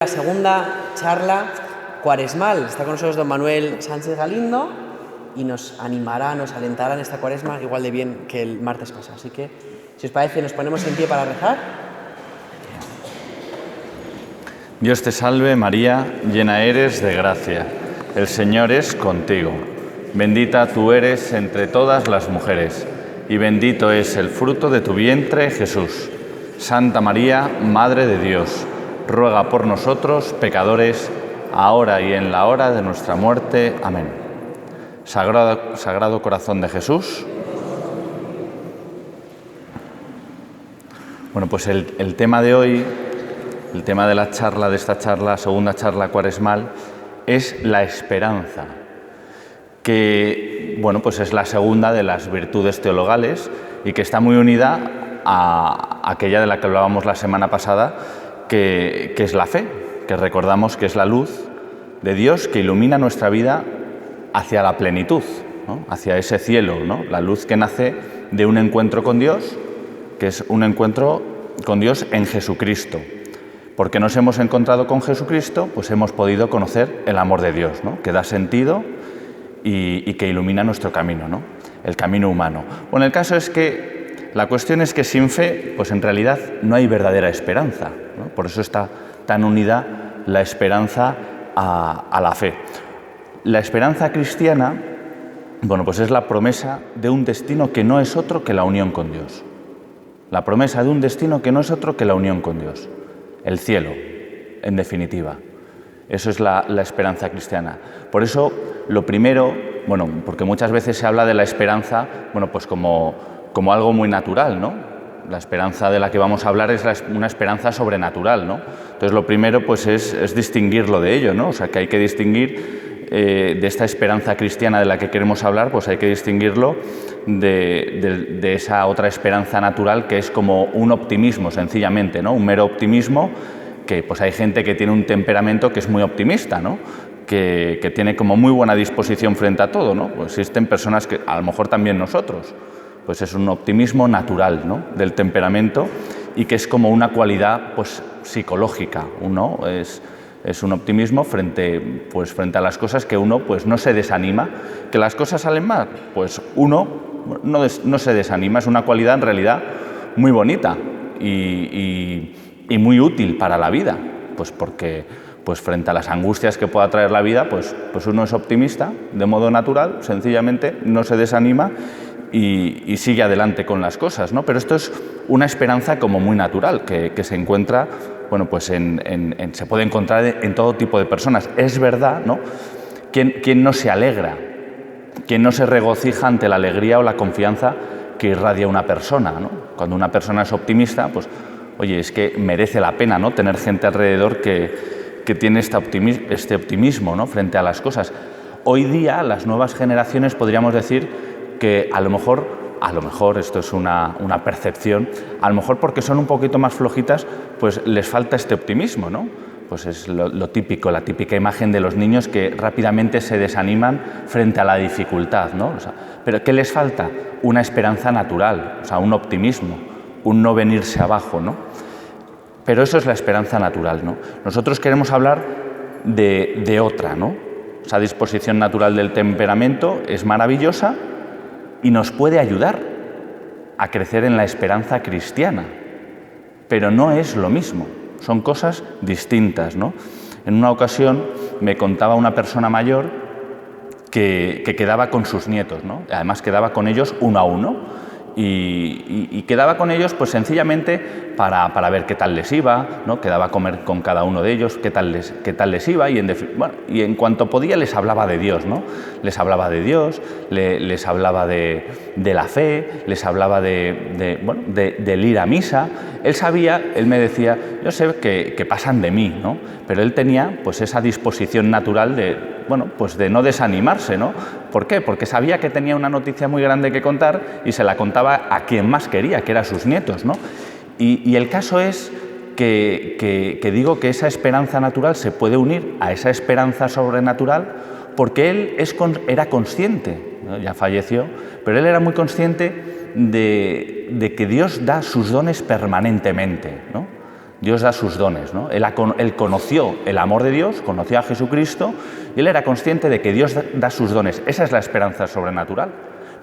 La segunda charla cuaresmal. Está con nosotros don Manuel Sánchez Galindo y nos animará, nos alentará en esta cuaresma igual de bien que el martes pasado. Así que, si os parece, nos ponemos en pie para rezar. Dios te salve María, llena eres de gracia. El Señor es contigo. Bendita tú eres entre todas las mujeres y bendito es el fruto de tu vientre, Jesús. Santa María, Madre de Dios, ruega por nosotros, pecadores, ahora y en la hora de nuestra muerte. Amén. Sagrado Corazón de Jesús. Bueno, pues el tema de hoy, el tema de la charla, de esta charla, segunda charla cuaresmal, es la esperanza, que, bueno, pues es la segunda de las virtudes teologales y que está muy unida a aquella de la que hablábamos la semana pasada, que es la fe, que recordamos que es la luz de Dios que ilumina nuestra vida hacia la plenitud, ¿no? Hacia ese cielo, ¿no? La luz que nace de un encuentro con Dios, que es un encuentro con Dios en Jesucristo. Porque nos hemos encontrado con Jesucristo, pues hemos podido conocer el amor de Dios, ¿no? Que da sentido y que ilumina nuestro camino, ¿no? El camino humano. Bueno, el caso es que la cuestión es que sin fe, pues en realidad no hay verdadera esperanza, ¿no? Por eso está tan unida la esperanza a la fe. La esperanza cristiana, bueno, pues es la promesa de un destino que no es otro que la unión con Dios. La promesa de un destino que no es otro que la unión con Dios. El cielo, en definitiva. Eso es la esperanza cristiana. Por eso, lo primero, bueno, porque muchas veces se habla de la esperanza, bueno, pues como algo muy natural, ¿no? La esperanza de la que vamos a hablar es una esperanza sobrenatural, ¿no? Entonces, lo primero, pues es distinguirlo de ello, ¿no? O sea, que hay que distinguir de esta esperanza cristiana de la que queremos hablar, pues hay que distinguirlo de esa otra esperanza natural que es como un optimismo, sencillamente, ¿no? Un mero optimismo que pues hay gente que tiene un temperamento que es muy optimista, ¿no? Que tiene como muy buena disposición frente a todo, ¿no? Pues existen personas que, a lo mejor también nosotros, pues es un optimismo natural, ¿no? Del temperamento y que es como una cualidad pues psicológica. Uno es un optimismo frente a las cosas que uno pues no se desanima. Que las cosas salen mal, pues uno no se desanima. Es una cualidad en realidad muy bonita y muy útil para la vida, pues porque pues frente a las angustias que pueda traer la vida, pues uno es optimista de modo natural, sencillamente no se desanima y sigue adelante con las cosas, ¿no? Pero esto es una esperanza como muy natural, que se encuentra, bueno, pues se puede encontrar en todo tipo de personas. Es verdad, ¿no? ¿Quién no se alegra? ¿Quién no se regocija ante la alegría o la confianza que irradia una persona, ¿no? Cuando una persona es optimista, pues, oye, es que merece la pena, ¿no? Tener gente alrededor que tiene este optimismo, ¿no? Frente a las cosas. Hoy día, las nuevas generaciones podríamos decir que a lo mejor, esto es una percepción, a lo mejor porque son un poquito más flojitas, pues les falta este optimismo, ¿no? Pues es lo típico, la típica imagen de los niños que rápidamente se desaniman frente a la dificultad, ¿no? O sea, ¿pero qué les falta? Una esperanza natural, o sea, un optimismo, un no venirse abajo, ¿no? Pero eso es la esperanza natural, ¿no? Nosotros queremos hablar de otra, ¿no? Esa disposición natural del temperamento es maravillosa y nos puede ayudar a crecer en la esperanza cristiana, pero no es lo mismo, son cosas distintas, ¿no? En una ocasión me contaba una persona mayor que quedaba con sus nietos, ¿no? Además quedaba con ellos uno a uno y quedaba con ellos pues sencillamente para ver qué tal les iba, ¿no? Quedaba a comer con cada uno de ellos, qué tal les iba y en cuanto podía les hablaba de Dios, ¿no? Les hablaba de Dios, les hablaba de la fe, les hablaba del ir a misa. Él me decía, yo sé que pasan de mí, ¿no? Pero él tenía pues esa disposición natural de no desanimarse, ¿no? ¿Por qué? Porque sabía que tenía una noticia muy grande que contar y se la contaba a quien más quería, que eran sus nietos, ¿no? Y el caso es que digo que esa esperanza natural se puede unir a esa esperanza sobrenatural porque él era consciente, ¿no? Ya falleció, pero él era muy consciente de que Dios da sus dones permanentemente, ¿no? Dios da sus dones, ¿no? Él conoció el amor de Dios, conoció a Jesucristo y él era consciente de que Dios da sus dones. Esa es la esperanza sobrenatural.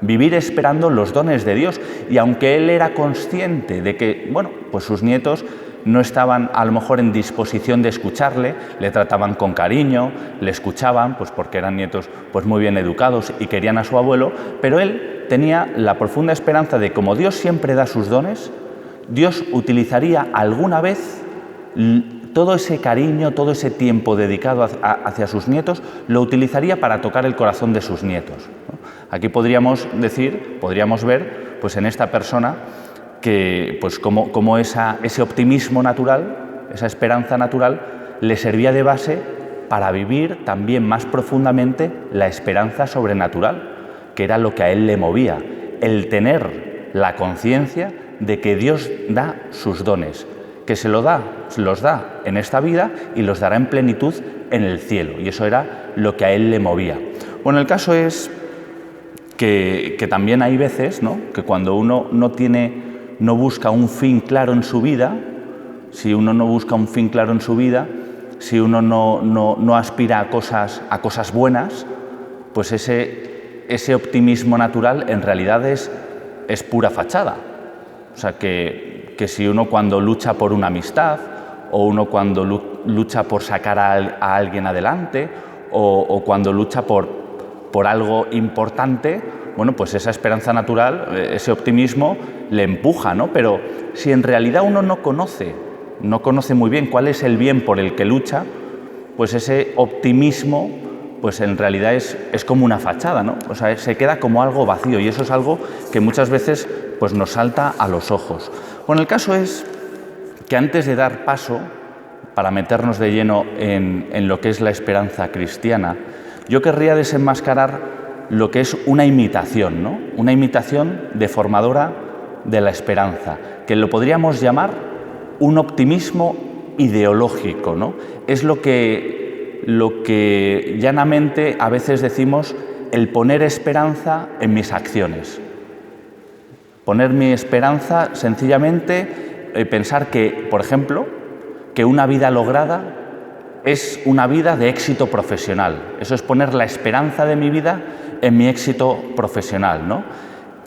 Vivir esperando los dones de Dios. Y aunque él era consciente de que, bueno, pues sus nietos no estaban a lo mejor en disposición de escucharle, le trataban con cariño, le escuchaban, pues porque eran nietos pues muy bien educados y querían a su abuelo, pero él tenía la profunda esperanza de, como Dios siempre da sus dones, Dios utilizaría alguna vez todo ese cariño, todo ese tiempo dedicado hacia sus nietos, lo utilizaría para tocar el corazón de sus nietos, ¿no? Aquí podríamos ver, pues en esta persona, que pues como ese optimismo natural, esa esperanza natural, le servía de base para vivir también más profundamente la esperanza sobrenatural, que era lo que a él le movía, el tener la conciencia de que Dios da sus dones, que los da en esta vida y los dará en plenitud en el cielo, y eso era lo que a él le movía. Bueno, el caso es que también hay veces, ¿no?, que cuando uno no busca un fin claro en su vida, si uno no busca un fin claro en su vida, si uno no aspira a cosas buenas, pues ese optimismo natural en realidad es pura fachada. O sea, que si uno cuando lucha por una amistad, o uno cuando lucha por sacar a alguien adelante, o cuando lucha por algo importante, bueno, pues esa esperanza natural, ese optimismo le empuja, ¿no? Pero si en realidad uno no conoce muy bien cuál es el bien por el que lucha, pues ese optimismo, pues en realidad es como una fachada, ¿no? O sea, se queda como algo vacío, y eso es algo que muchas veces pues nos salta a los ojos. Bueno, el caso es que antes de dar paso, para meternos de lleno en lo que es la esperanza cristiana, yo querría desenmascarar lo que es una imitación, ¿no? Una imitación deformadora de la esperanza, que lo podríamos llamar un optimismo ideológico, ¿no? Es lo que llanamente a veces decimos el poner esperanza en mis acciones. Poner mi esperanza sencillamente, pensar que, por ejemplo, que una vida lograda es una vida de éxito profesional. Eso es poner la esperanza de mi vida en mi éxito profesional, ¿no?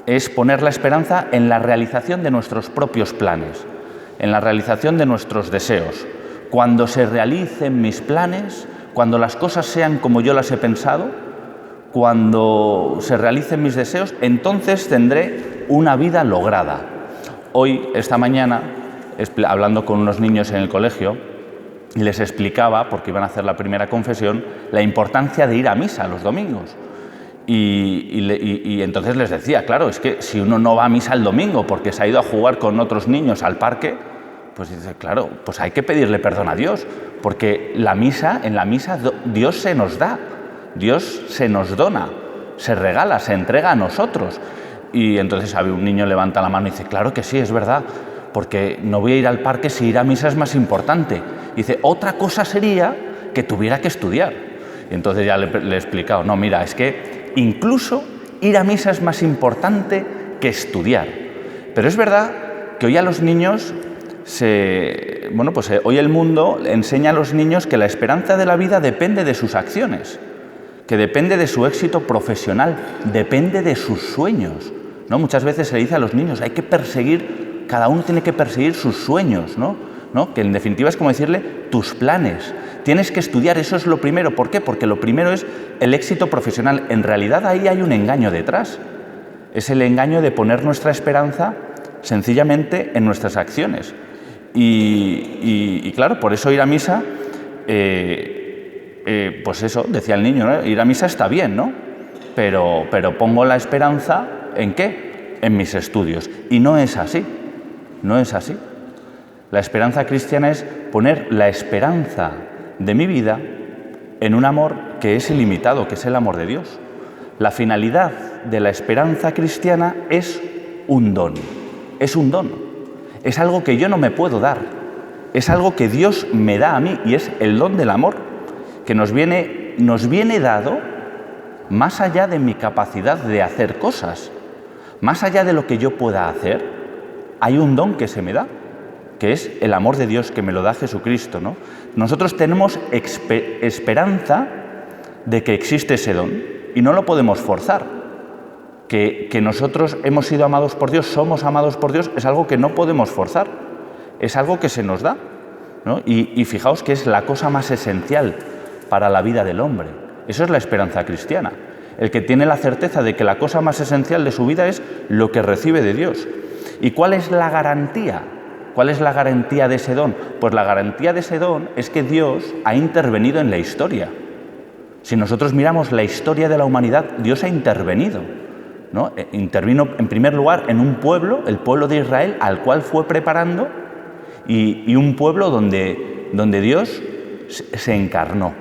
Es poner la esperanza en la realización de nuestros propios planes, en la realización de nuestros deseos. Cuando se realicen mis planes, cuando las cosas sean como yo las he pensado, cuando se realicen mis deseos, entonces tendré una vida lograda. Hoy, esta mañana, hablando con unos niños en el colegio, les explicaba, porque iban a hacer la primera confesión, la importancia de ir a misa los domingos. Y entonces les decía, claro, es que si uno no va a misa el domingo porque se ha ido a jugar con otros niños al parque, pues dice, claro, pues hay que pedirle perdón a Dios, porque en la misa Dios se nos da, Dios se nos dona, se regala, se entrega a nosotros. Y entonces un niño levanta la mano y dice, claro que sí, es verdad, porque no voy a ir al parque si ir a misa es más importante. Y dice, otra cosa sería que tuviera que estudiar. Y entonces ya le he explicado, no, mira, es que incluso ir a misa es más importante que estudiar. Pero es verdad que hoy a los niños, hoy el mundo enseña a los niños que la esperanza de la vida depende de sus acciones, que depende de su éxito profesional, depende de sus sueños, ¿no? Muchas veces se le dice a los niños, hay que perseguir, cada uno tiene que perseguir sus sueños, ¿no? Que en definitiva es como decirle tus planes. Tienes que estudiar, eso es lo primero. ¿Por qué? Porque lo primero es el éxito profesional. En realidad ahí hay un engaño detrás. Es el engaño de poner nuestra esperanza sencillamente en nuestras acciones. Y claro, por eso ir a misa, pues eso, decía el niño, ¿no? Ir a misa está bien, ¿no? Pero pongo la esperanza ¿en qué? En mis estudios. Y no es así. No es así. La esperanza cristiana es poner la esperanza de mi vida en un amor que es ilimitado, que es el amor de Dios. La finalidad de la esperanza cristiana es un don. Es un don. Es algo que yo no me puedo dar. Es algo que Dios me da a mí y es el don del amor, que nos viene dado más allá de mi capacidad de hacer cosas. Más allá de lo que yo pueda hacer, hay un don que se me da. que es el amor de Dios que me lo da Jesucristo, ¿no? Nosotros tenemos esperanza de que existe ese don y no lo podemos forzar. Que nosotros hemos sido amados por Dios, somos amados por Dios, es algo que no podemos forzar, es algo que se nos da, ¿no? Y fijaos que es la cosa más esencial para la vida del hombre. Eso es la esperanza cristiana. El que tiene la certeza de que la cosa más esencial de su vida es lo que recibe de Dios. ¿Y cuál es la garantía? ¿Cuál es la garantía de ese don? Pues la garantía de ese don es que Dios ha intervenido en la historia. Si nosotros miramos la historia de la humanidad, Dios ha intervenido, ¿no? Intervino en primer lugar en un pueblo, el pueblo de Israel, al cual fue preparando, y un pueblo donde Dios se encarnó.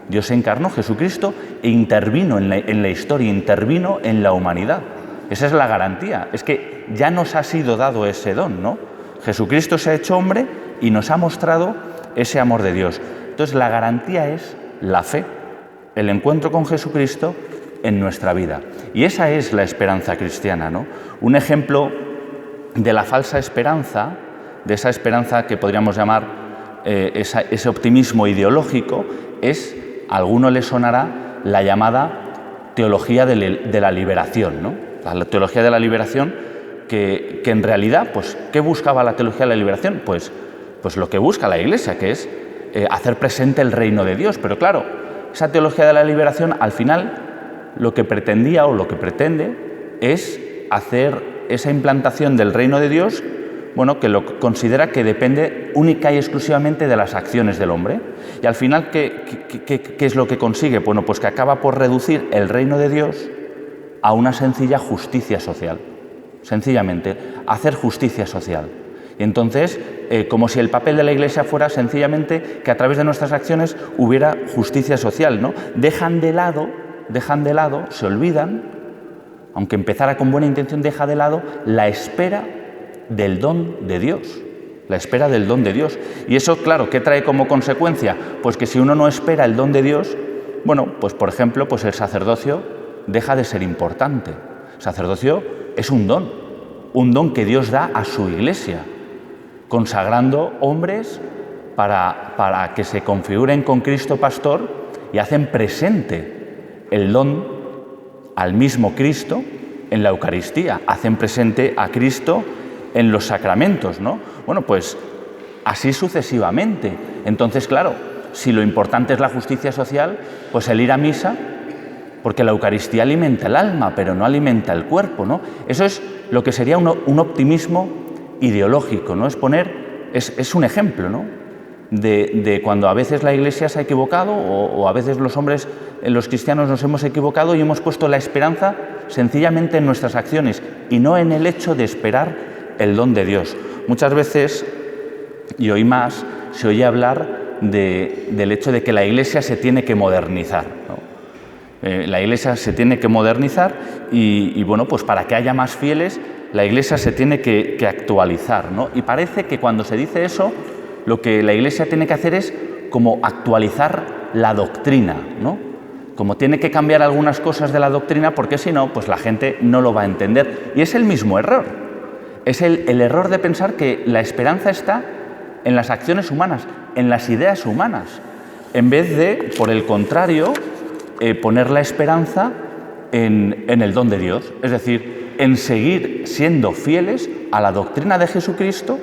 Dios se encarnó, Jesucristo, e intervino en la historia, intervino en la humanidad. Esa es la garantía, es que ya nos ha sido dado ese don, ¿no? Jesucristo se ha hecho hombre y nos ha mostrado ese amor de Dios. Entonces la garantía es la fe, el encuentro con Jesucristo en nuestra vida. Y esa es la esperanza cristiana, ¿no? Un ejemplo de la falsa esperanza, de esa esperanza que podríamos llamar ese optimismo ideológico, es, a alguno le sonará, la llamada teología de la liberación, ¿no? La teología de la liberación que en realidad, pues, ¿qué buscaba la teología de la liberación? Pues lo que busca la Iglesia, que es hacer presente el reino de Dios. Pero claro, esa teología de la liberación, al final, lo que pretendía o lo que pretende es hacer esa implantación del reino de Dios, bueno, que lo considera que depende única y exclusivamente de las acciones del hombre. Y al final, ¿qué es lo que consigue? Bueno, pues que acaba por reducir el reino de Dios a una sencilla justicia social. Sencillamente, hacer justicia social. Y entonces, como si el papel de la Iglesia fuera sencillamente que a través de nuestras acciones hubiera justicia social, ¿no? Dejan de lado, se olvidan, aunque empezara con buena intención, deja de lado la espera del don de Dios. La espera del don de Dios. Y eso, claro, ¿qué trae como consecuencia? Pues que si uno no espera el don de Dios, bueno, pues por ejemplo, pues el sacerdocio deja de ser importante. El sacerdocio es un don que Dios da a su Iglesia, consagrando hombres para que se configuren con Cristo pastor y hacen presente el don al mismo Cristo en la Eucaristía, hacen presente a Cristo en los sacramentos, ¿no? Bueno, pues así sucesivamente. Entonces, claro, si lo importante es la justicia social, pues el ir a misa, porque la Eucaristía alimenta el alma, pero no alimenta el cuerpo, ¿no? Eso es lo que sería un optimismo ideológico, ¿no? Es un ejemplo, ¿no? De cuando a veces la Iglesia se ha equivocado o a veces los hombres, los cristianos nos hemos equivocado y hemos puesto la esperanza sencillamente en nuestras acciones y no en el hecho de esperar el don de Dios. Muchas veces, y hoy más, se oye hablar del hecho de que la Iglesia se tiene que modernizar, ¿no? La Iglesia se tiene que modernizar y bueno, pues para que haya más fieles, la Iglesia se tiene que actualizar, ¿no? Y parece que cuando se dice eso, lo que la Iglesia tiene que hacer es como actualizar la doctrina, ¿no? Como tiene que cambiar algunas cosas de la doctrina, porque si no, pues la gente no lo va a entender. Y es el mismo error. Es el error de pensar que la esperanza está en las acciones humanas, en las ideas humanas, en vez de, por el contrario, poner la esperanza en el don de Dios, es decir, en seguir siendo fieles a la doctrina de Jesucristo,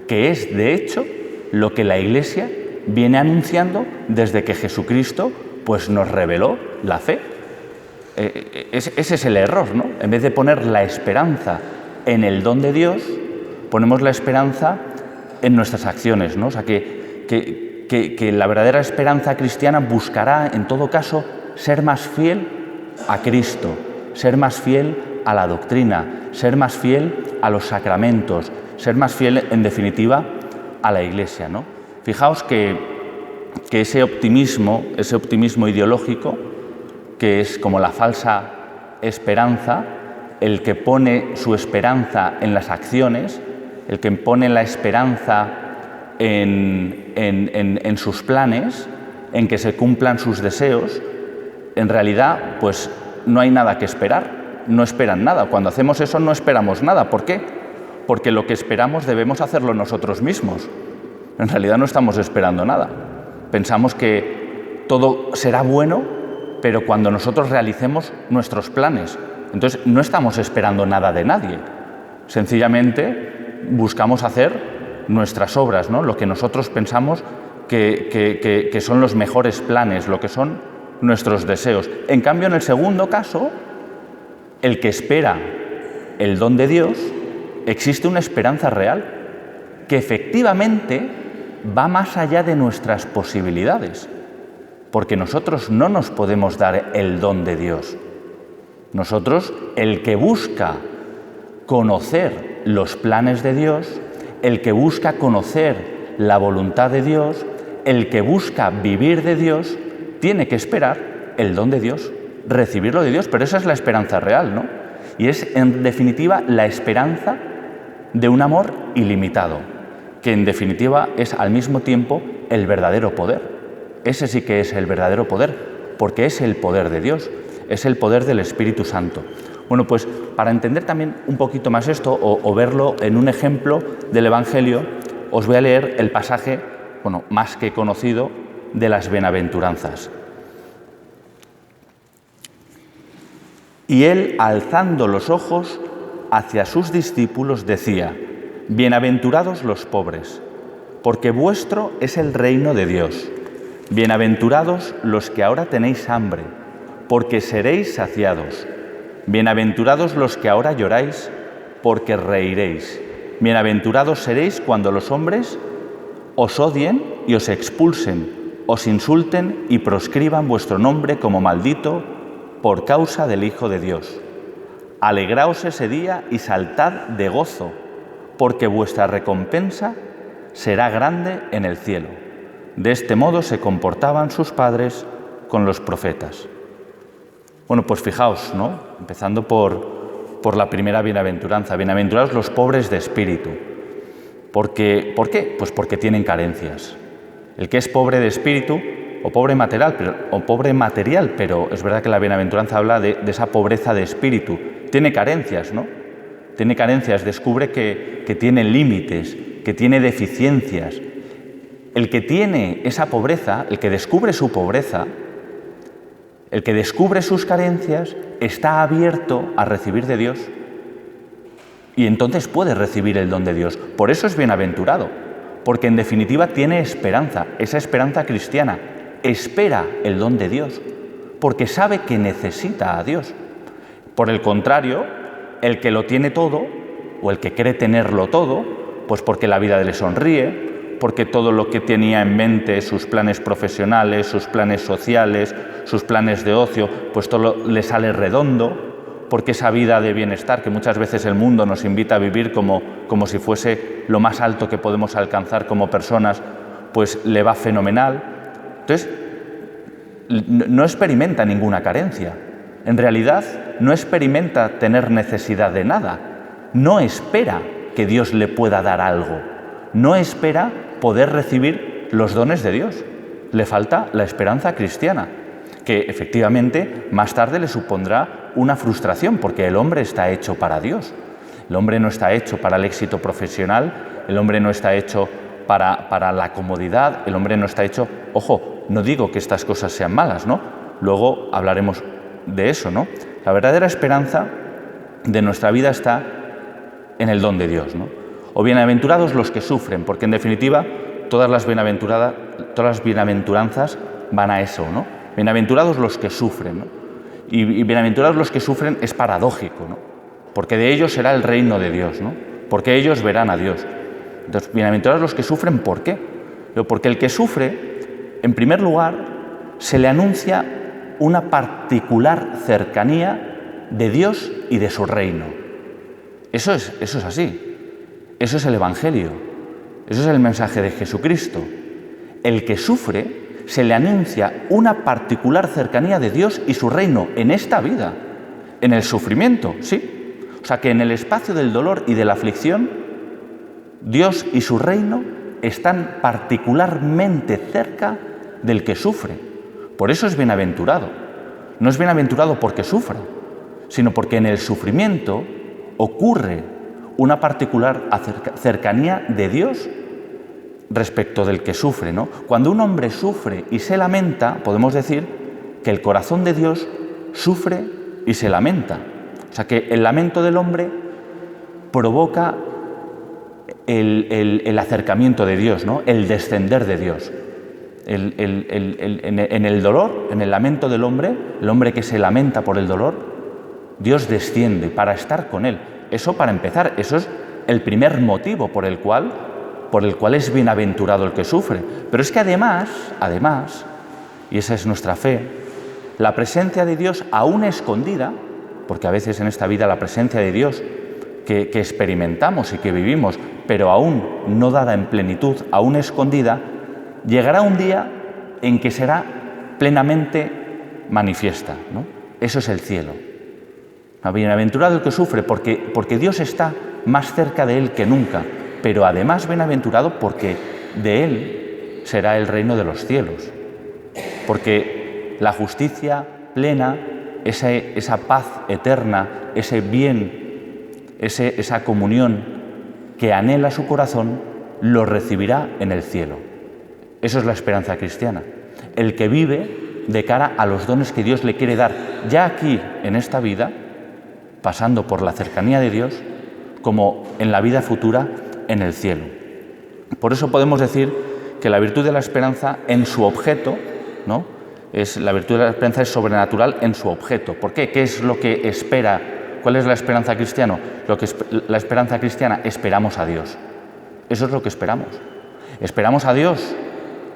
que es, de hecho, lo que la Iglesia viene anunciando desde que Jesucristo pues, nos reveló la fe. Ese es el error, ¿no? En vez de poner la esperanza en el don de Dios, ponemos la esperanza en nuestras acciones, ¿no? O sea, que la verdadera esperanza cristiana buscará, en todo caso, ser más fiel a Cristo, ser más fiel a la doctrina, ser más fiel a los sacramentos, ser más fiel, en definitiva, a la Iglesia, ¿no? Fijaos que ese optimismo ideológico, que es como la falsa esperanza, el que pone su esperanza en las acciones, el que pone la esperanza en sus planes, en que se cumplan sus deseos, en realidad, pues no hay nada que esperar, no esperan nada. Cuando hacemos eso no esperamos nada. ¿Por qué? porque lo que esperamos debemos hacerlo nosotros mismos. En realidad no estamos esperando nada. Pensamos que todo será bueno, pero cuando nosotros realicemos nuestros planes. Entonces no estamos esperando nada de nadie. Sencillamente buscamos hacer nuestras obras, ¿no? Lo que nosotros pensamos que son los mejores planes, lo que son nuestros deseos. En cambio, en el segundo caso, el que espera el don de Dios, existe una esperanza real que efectivamente va más allá de nuestras posibilidades, porque nosotros no nos podemos dar el don de Dios. Nosotros, el que busca conocer los planes de Dios, el que busca conocer la voluntad de Dios, el que busca vivir de Dios, tiene que esperar el don de Dios, recibirlo de Dios, pero esa es la esperanza real, ¿no? Y es, en definitiva, la esperanza de un amor ilimitado, que en definitiva es al mismo tiempo el verdadero poder. Ese sí que es el verdadero poder, porque es el poder de Dios, es el poder del Espíritu Santo. Bueno, pues para entender también un poquito más esto o verlo en un ejemplo del Evangelio, os voy a leer el pasaje, bueno, más que conocido, de las bienaventuranzas. Y él, alzando los ojos hacia sus discípulos, decía: bienaventurados los pobres, porque vuestro es el reino de Dios. Bienaventurados los que ahora tenéis hambre, porque seréis saciados. Bienaventurados los que ahora lloráis, porque reiréis. Bienaventurados seréis cuando los hombres os odien y os expulsen, os insulten y proscriban vuestro nombre como maldito por causa del Hijo de Dios. Alegraos ese día y saltad de gozo, porque vuestra recompensa será grande en el cielo. De este modo se comportaban sus padres con los profetas. Bueno, pues fijaos, ¿no? Empezando por la primera bienaventuranza. Bienaventurados los pobres de espíritu. ¿Por qué? Pues porque tienen carencias. El que es pobre de espíritu o pobre material, pero es verdad que la bienaventuranza habla de esa pobreza de espíritu. Tiene carencias, ¿no? Tiene carencias, descubre que tiene límites, que tiene deficiencias. El que tiene esa pobreza, el que descubre su pobreza, el que descubre sus carencias, está abierto a recibir de Dios y entonces puede recibir el don de Dios. Por eso es bienaventurado, porque en definitiva tiene esperanza, esa esperanza cristiana. Espera el don de Dios, porque sabe que necesita a Dios. Por el contrario, el que lo tiene todo, o el que cree tenerlo todo, pues porque la vida le sonríe, porque todo lo que tenía en mente, sus planes profesionales, sus planes sociales, sus planes de ocio, pues todo le sale redondo, porque esa vida de bienestar que muchas veces el mundo nos invita a vivir como si fuese lo más alto que podemos alcanzar como personas, pues le va fenomenal. Entonces, no experimenta ninguna carencia. En realidad, no experimenta tener necesidad de nada. No espera que Dios le pueda dar algo. No espera poder recibir los dones de Dios. Le falta la esperanza cristiana, que efectivamente más tarde le supondrá una frustración, porque el hombre está hecho para Dios. El hombre no está hecho para el éxito profesional, el hombre no está hecho para la comodidad, el hombre no está hecho... Ojo, no digo que estas cosas sean malas, ¿no? Luego hablaremos de eso, ¿no? La verdadera esperanza de nuestra vida está en el don de Dios, ¿no? O bienaventurados los que sufren, porque en definitiva todas las bienaventuranzas van a eso, ¿no? Bienaventurados los que sufren, ¿no? Y bienaventurados los que sufren es paradójico, ¿no? Porque de ellos será el reino de Dios, ¿no? Porque ellos verán a Dios. Entonces, bienaventurados los que sufren, ¿por qué? Porque el que sufre, en primer lugar, se le anuncia una particular cercanía de Dios y de su reino. Eso es así. Eso es el Evangelio. Eso es el mensaje de Jesucristo. El que sufre se le anuncia una particular cercanía de Dios y su reino en esta vida, en el sufrimiento, ¿sí? O sea que en el espacio del dolor y de la aflicción, Dios y su reino están particularmente cerca del que sufre. Por eso es bienaventurado. No es bienaventurado porque sufra, sino porque en el sufrimiento ocurre una particular cercanía de Dios respecto del que sufre, ¿no? Cuando un hombre sufre y se lamenta, podemos decir que el corazón de Dios sufre y se lamenta. O sea que el lamento del hombre provoca el acercamiento de Dios, ¿no? El descender de Dios. En el dolor, en el lamento del hombre, el hombre que se lamenta por el dolor, Dios desciende para estar con él. Eso para empezar, eso es el primer motivo por el cual es bienaventurado el que sufre. Pero es que además, y esa es nuestra fe, la presencia de Dios aún escondida, porque a veces en esta vida la presencia de Dios que experimentamos y que vivimos, pero aún no dada en plenitud, aún escondida, llegará un día en que será plenamente manifiesta, ¿no? Eso es el cielo. Bienaventurado el que sufre porque Dios está más cerca de él que nunca, pero además bienaventurado porque de él será el reino de los cielos. Porque la justicia plena, esa paz eterna, ese bien, esa comunión que anhela su corazón, lo recibirá en el cielo. Eso es la esperanza cristiana. El que vive de cara a los dones que Dios le quiere dar, ya aquí en esta vida, pasando por la cercanía de Dios, como en la vida futura en el cielo. Por eso podemos decir que la virtud de la esperanza en su objeto, ¿no? La virtud de la esperanza es sobrenatural en su objeto. ¿Por qué? ¿Qué es lo que espera? ¿Cuál es la esperanza cristiana? La esperanza cristiana, esperamos a Dios. Eso es lo que esperamos. Esperamos a Dios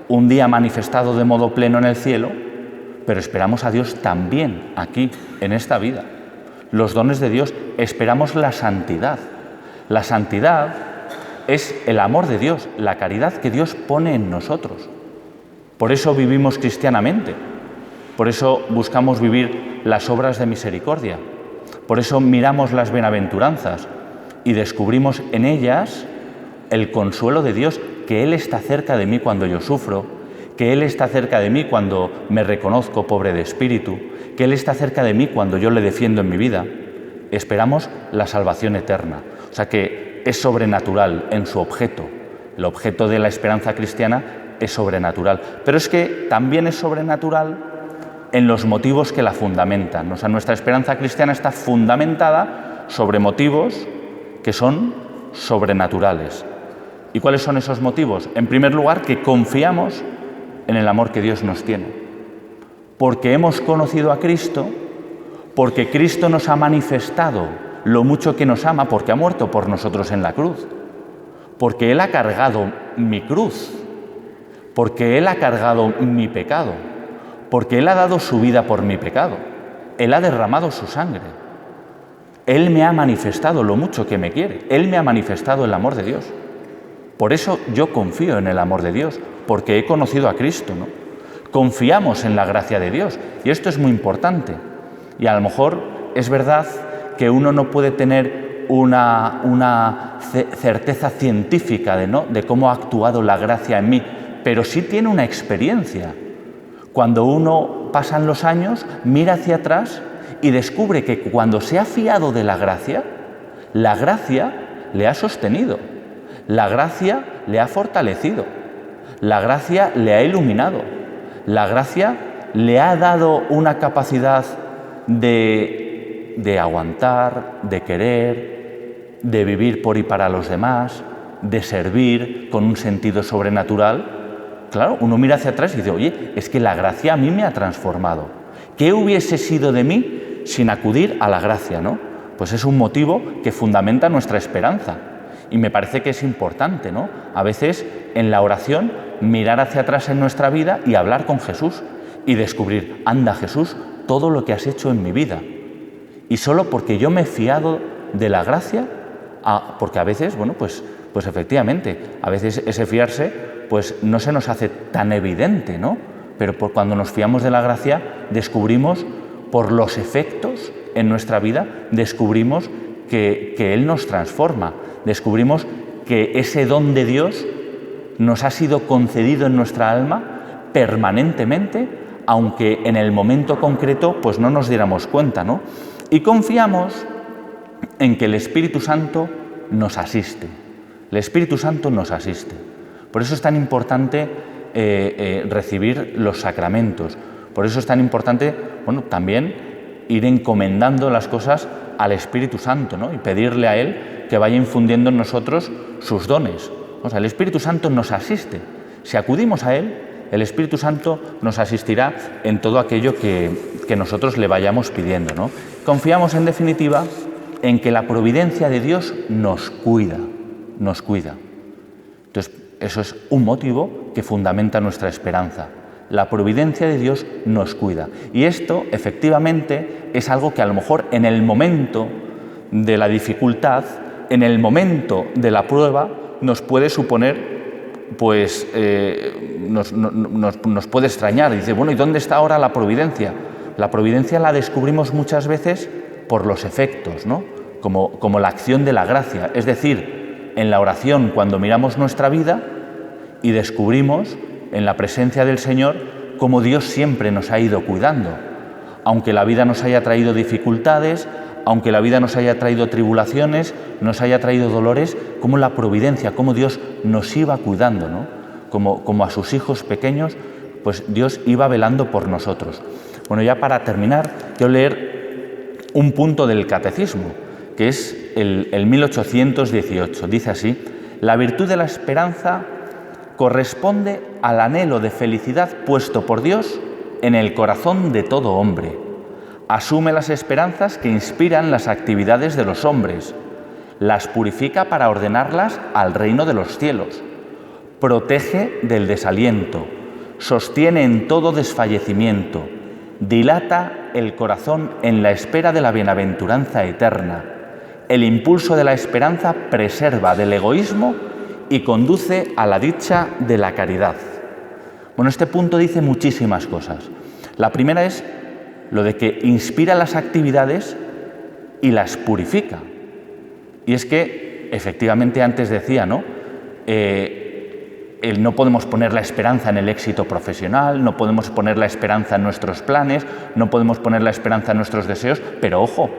un día manifestado de modo pleno en el cielo, pero esperamos a Dios también aquí, en esta vida. Los dones de Dios, esperamos la santidad. La santidad es el amor de Dios, la caridad que Dios pone en nosotros. Por eso vivimos cristianamente, por eso buscamos vivir las obras de misericordia, por eso miramos las bienaventuranzas y descubrimos en ellas el consuelo de Dios, que Él está cerca de mí cuando yo sufro, que Él está cerca de mí cuando me reconozco pobre de espíritu, que Él está cerca de mí cuando yo le defiendo en mi vida. Esperamos la salvación eterna, o sea que es sobrenatural en su objeto. El objeto de la esperanza cristiana es sobrenatural, pero es que también es sobrenatural en los motivos que la fundamentan. O sea, nuestra esperanza cristiana está fundamentada sobre motivos que son sobrenaturales. ¿Y cuáles son esos motivos? En primer lugar, que confiamos en el amor que Dios nos tiene. Porque hemos conocido a Cristo, porque Cristo nos ha manifestado lo mucho que nos ama, porque ha muerto por nosotros en la cruz, porque Él ha cargado mi cruz, porque Él ha cargado mi pecado, porque Él ha dado su vida por mi pecado, Él ha derramado su sangre, Él me ha manifestado lo mucho que me quiere, Él me ha manifestado el amor de Dios. Por eso yo confío en el amor de Dios, porque he conocido a Cristo, ¿no? Confiamos en la gracia de Dios, y esto es muy importante. Y a lo mejor es verdad que uno no puede tener una certeza científica de cómo ha actuado la gracia en mí, pero sí tiene una experiencia. Cuando uno pasan los años, mira hacia atrás y descubre que cuando se ha fiado de la gracia le ha sostenido, la gracia le ha fortalecido, la gracia le ha iluminado, la gracia le ha dado una capacidad de aguantar, de querer, de vivir por y para los demás, de servir con un sentido sobrenatural. Claro, uno mira hacia atrás y dice, oye, es que la gracia a mí me ha transformado. ¿Qué hubiese sido de mí sin acudir a la gracia, no? Pues es un motivo que fundamenta nuestra esperanza. Y me parece que es importante, ¿no? A veces en la oración mirar hacia atrás en nuestra vida y hablar con Jesús y descubrir, anda Jesús, todo lo que has hecho en mi vida. Y solo porque yo me he fiado de la gracia, porque a veces, bueno, pues efectivamente, a veces ese fiarse pues no se nos hace tan evidente, ¿no? Pero cuando nos fiamos de la gracia, descubrimos por los efectos en nuestra vida, descubrimos que Él nos transforma, descubrimos que ese don de Dios nos ha sido concedido en nuestra alma permanentemente, aunque en el momento concreto pues no nos diéramos cuenta, ¿no? Y confiamos en que el Espíritu Santo nos asiste. El Espíritu Santo nos asiste. Por eso es tan importante recibir los sacramentos. Por eso es tan importante, también ir encomendando las cosas al Espíritu Santo, ¿no? Y pedirle a Él que vaya infundiendo en nosotros sus dones. O sea, el Espíritu Santo nos asiste. Si acudimos a Él, el Espíritu Santo nos asistirá en todo aquello que nosotros le vayamos pidiendo, ¿no? Confiamos, en definitiva, en que la providencia de Dios nos cuida. Entonces, eso es un motivo que fundamenta nuestra esperanza. La providencia de Dios nos cuida. Y esto, efectivamente, es algo que a lo mejor en el momento de la dificultad, en el momento de la prueba, nos puede suponer, pues, nos puede extrañar. Dice, ¿y dónde está ahora la providencia? La providencia la descubrimos muchas veces por los efectos, ¿no? Como la acción de la gracia. Es decir, en la oración, cuando miramos nuestra vida y descubrimos en la presencia del Señor cómo Dios siempre nos ha ido cuidando. Aunque la vida nos haya traído dificultades, aunque la vida nos haya traído tribulaciones, nos haya traído dolores, como la providencia, cómo Dios nos iba cuidando, ¿no? Como a sus hijos pequeños, pues Dios iba velando por nosotros. Ya para terminar, quiero leer un punto del Catecismo, que es el 1818. Dice así: la virtud de la esperanza corresponde al anhelo de felicidad puesto por Dios en el corazón de todo hombre. Asume las esperanzas que inspiran las actividades de los hombres, las purifica para ordenarlas al reino de los cielos, protege del desaliento, sostiene en todo desfallecimiento, dilata el corazón en la espera de la bienaventuranza eterna. El impulso de la esperanza preserva del egoísmo y conduce a la dicha de la caridad. Este punto dice muchísimas cosas. La primera es lo de que inspira las actividades y las purifica. Y es que, efectivamente, antes decía, ¿no? No podemos poner la esperanza en el éxito profesional, no podemos poner la esperanza en nuestros planes, no podemos poner la esperanza en nuestros deseos, pero ojo,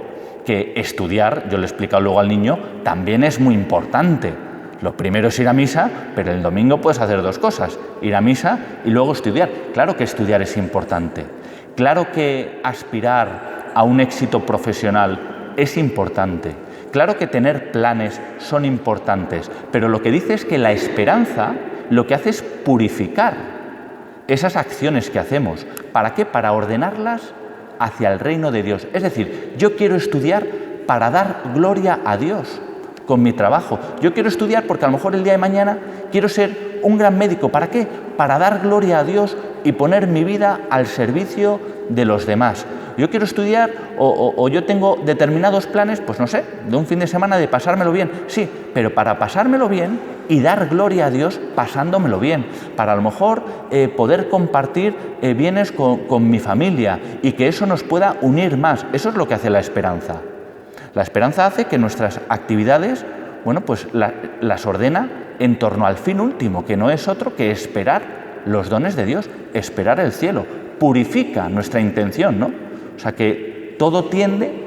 que estudiar, yo le he explicado luego al niño, también es muy importante. Lo primero es ir a misa, pero el domingo puedes hacer dos cosas, ir a misa y luego estudiar. Claro que estudiar es importante, claro que aspirar a un éxito profesional es importante, claro que tener planes son importantes, pero lo que dice es que la esperanza lo que hace es purificar esas acciones que hacemos. ¿Para qué? Para ordenarlas hacia el reino de Dios. Es decir, yo quiero estudiar para dar gloria a Dios con mi trabajo. Yo quiero estudiar porque a lo mejor el día de mañana quiero ser un gran médico. ¿Para qué? Para dar gloria a Dios y poner mi vida al servicio de los demás. Yo quiero estudiar o yo tengo determinados planes, pues no sé, de un fin de semana de pasármelo bien. Sí, pero para pasármelo bien y dar gloria a Dios pasándomelo bien. Para a lo mejor poder compartir bienes con mi familia y que eso nos pueda unir más. Eso es lo que hace la esperanza. La esperanza hace que nuestras actividades, pues las ordena en torno al fin último, que no es otro que esperar los dones de Dios, esperar el cielo. Purifica nuestra intención, ¿no? O sea que todo tiende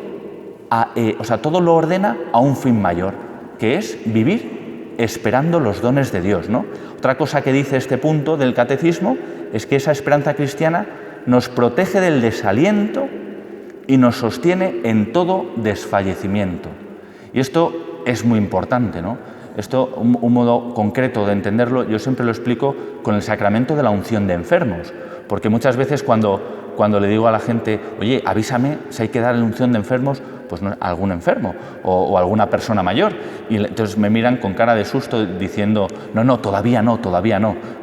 todo lo ordena a un fin mayor, que es vivir esperando los dones de Dios, ¿no? Otra cosa que dice este punto del Catecismo es que esa esperanza cristiana nos protege del desaliento y nos sostiene en todo desfallecimiento. Y esto es muy importante, ¿no? Esto, un modo concreto de entenderlo, yo siempre lo explico con el sacramento de la unción de enfermos, porque muchas veces cuando le digo a la gente, oye, avísame si hay que dar la unción de enfermos, pues no, a algún enfermo o alguna persona mayor. Y entonces me miran con cara de susto diciendo, no, todavía no.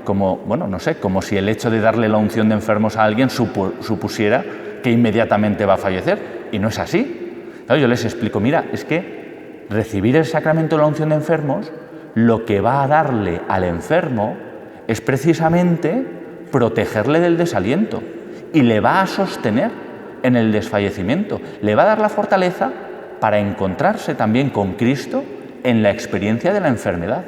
Como, no sé, como si el hecho de darle la unción de enfermos a alguien supusiera que inmediatamente va a fallecer. Y no es así. Claro, yo les explico, mira, es que recibir el sacramento de la unción de enfermos, lo que va a darle al enfermo es precisamente protegerle del desaliento y le va a sostener en el desfallecimiento. Le va a dar la fortaleza para encontrarse también con Cristo en la experiencia de la enfermedad.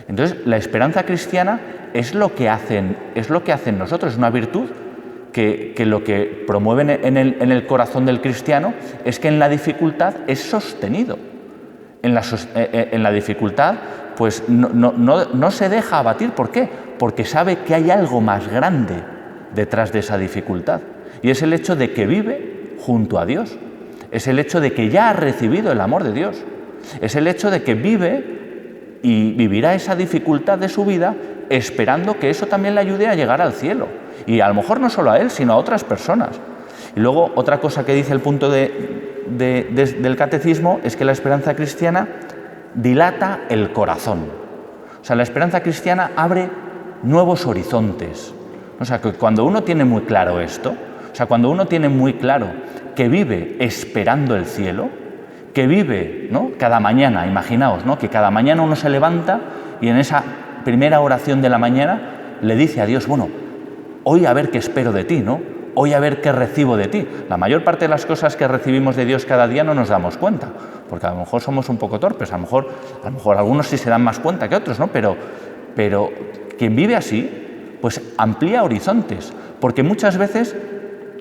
Entonces, la esperanza cristiana es lo que hacen nosotros, es una virtud que lo que promueven en el corazón del cristiano es que en la dificultad es sostenido en la dificultad, pues no se deja abatir. ¿Por qué? Porque sabe que hay algo más grande detrás de esa dificultad. Y es el hecho de que vive junto a Dios. Es el hecho de que ya ha recibido el amor de Dios. Es el hecho de que vive y vivirá esa dificultad de su vida esperando que eso también le ayude a llegar al cielo. Y a lo mejor no solo a él, sino a otras personas. Y luego otra cosa que dice el punto del catecismo es que la esperanza cristiana dilata el corazón. O sea, la esperanza cristiana abre nuevos horizontes. O sea, que cuando uno tiene muy claro esto, o sea, cuando uno tiene muy claro que vive esperando el cielo, que vive, ¿no?, cada mañana, imaginaos, ¿no?, que cada mañana uno se levanta y en esa primera oración de la mañana le dice a Dios, bueno, hoy a ver qué espero de ti, ¿no? Hoy a ver qué recibo de ti. La mayor parte de las cosas que recibimos de Dios cada día no nos damos cuenta, porque a lo mejor somos un poco torpes, a lo mejor algunos sí se dan más cuenta que otros, ¿no? Pero quien vive así, pues amplía horizontes, porque muchas veces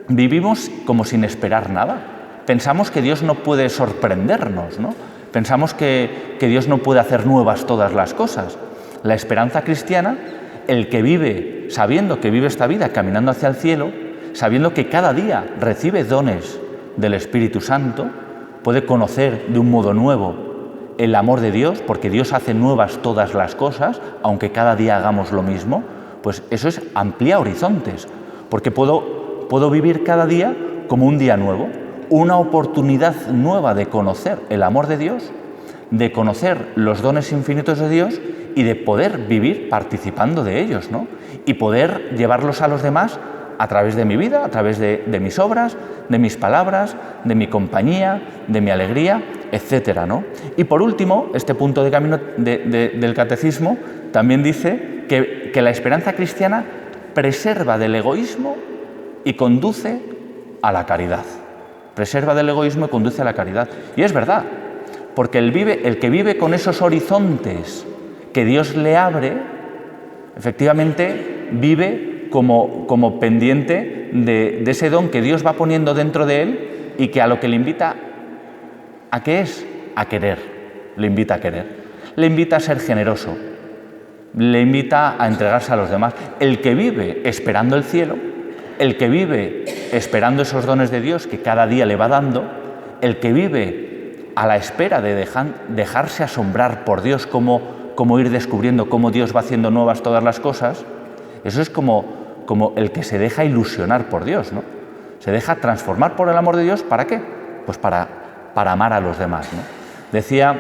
vivimos como sin esperar nada. Pensamos que Dios no puede sorprendernos, ¿no? Pensamos que Dios no puede hacer nuevas todas las cosas. La esperanza cristiana, el que vive sabiendo que vive esta vida caminando hacia el cielo, sabiendo que cada día recibe dones del Espíritu Santo, puede conocer de un modo nuevo el amor de Dios, porque Dios hace nuevas todas las cosas, aunque cada día hagamos lo mismo, pues eso es ampliar horizontes, porque puedo vivir cada día como un día nuevo, una oportunidad nueva de conocer el amor de Dios, de conocer los dones infinitos de Dios y de poder vivir participando de ellos, ¿no? Y poder llevarlos a los demás a través de mi vida, a través de mis obras, de mis palabras, de mi compañía, de mi alegría, etcétera, ¿no? Y por último, este punto de camino del catecismo también dice que la esperanza cristiana preserva del egoísmo y conduce a la caridad. Preserva del egoísmo y conduce a la caridad. Y es verdad, porque el que vive con esos horizontes que Dios le abre, efectivamente vive como pendiente de ese don que Dios va poniendo dentro de él y que a lo que le invita, ¿a qué es? A querer. Le invita a querer. Le invita a ser generoso. Le invita a entregarse a los demás. El que vive esperando el cielo, el que vive esperando esos dones de Dios que cada día le va dando, el que vive a la espera de dejarse asombrar por Dios, cómo ir descubriendo cómo Dios va haciendo nuevas todas las cosas, eso es como el que se deja ilusionar por Dios, ¿no? Se deja transformar por el amor de Dios, ¿para qué? Pues para amar a los demás, ¿no? Decía,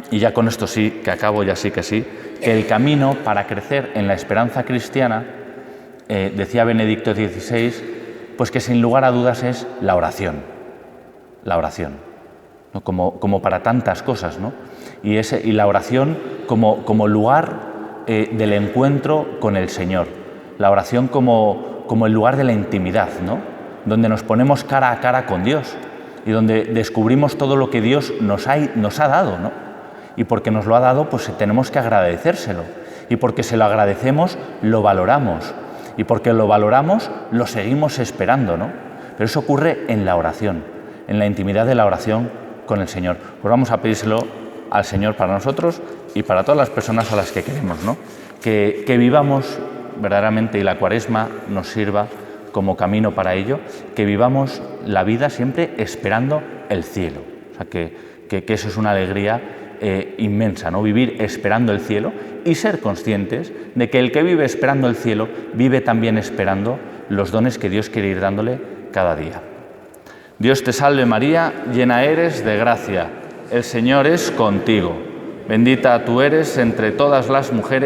y ya con esto sí que acabo, ya sí que sí, que el camino para crecer en la esperanza cristiana, decía Benedicto XVI, pues que sin lugar a dudas es la oración, ¿no? Como para tantas cosas, ¿no? Y la oración como lugar del encuentro con el Señor, la oración como el lugar de la intimidad, ¿no? Donde nos ponemos cara a cara con Dios y donde descubrimos todo lo que Dios nos ha dado, ¿no? Y porque nos lo ha dado, pues tenemos que agradecérselo. Y porque se lo agradecemos, lo valoramos. Y porque lo valoramos, lo seguimos esperando, ¿no? Pero eso ocurre en la oración, en la intimidad de la oración con el Señor. Pues vamos a pedírselo al Señor para nosotros y para todas las personas a las que queremos, ¿no? Que vivamos verdaderamente y la Cuaresma nos sirva como camino para ello, que vivamos la vida siempre esperando el cielo. O sea, que eso es una alegría inmensa, ¿no? Vivir esperando el cielo y ser conscientes de que el que vive esperando el cielo vive también esperando los dones que Dios quiere ir dándole cada día. Dios te salve María, llena eres de gracia, el Señor es contigo. Bendita tú eres entre todas las mujeres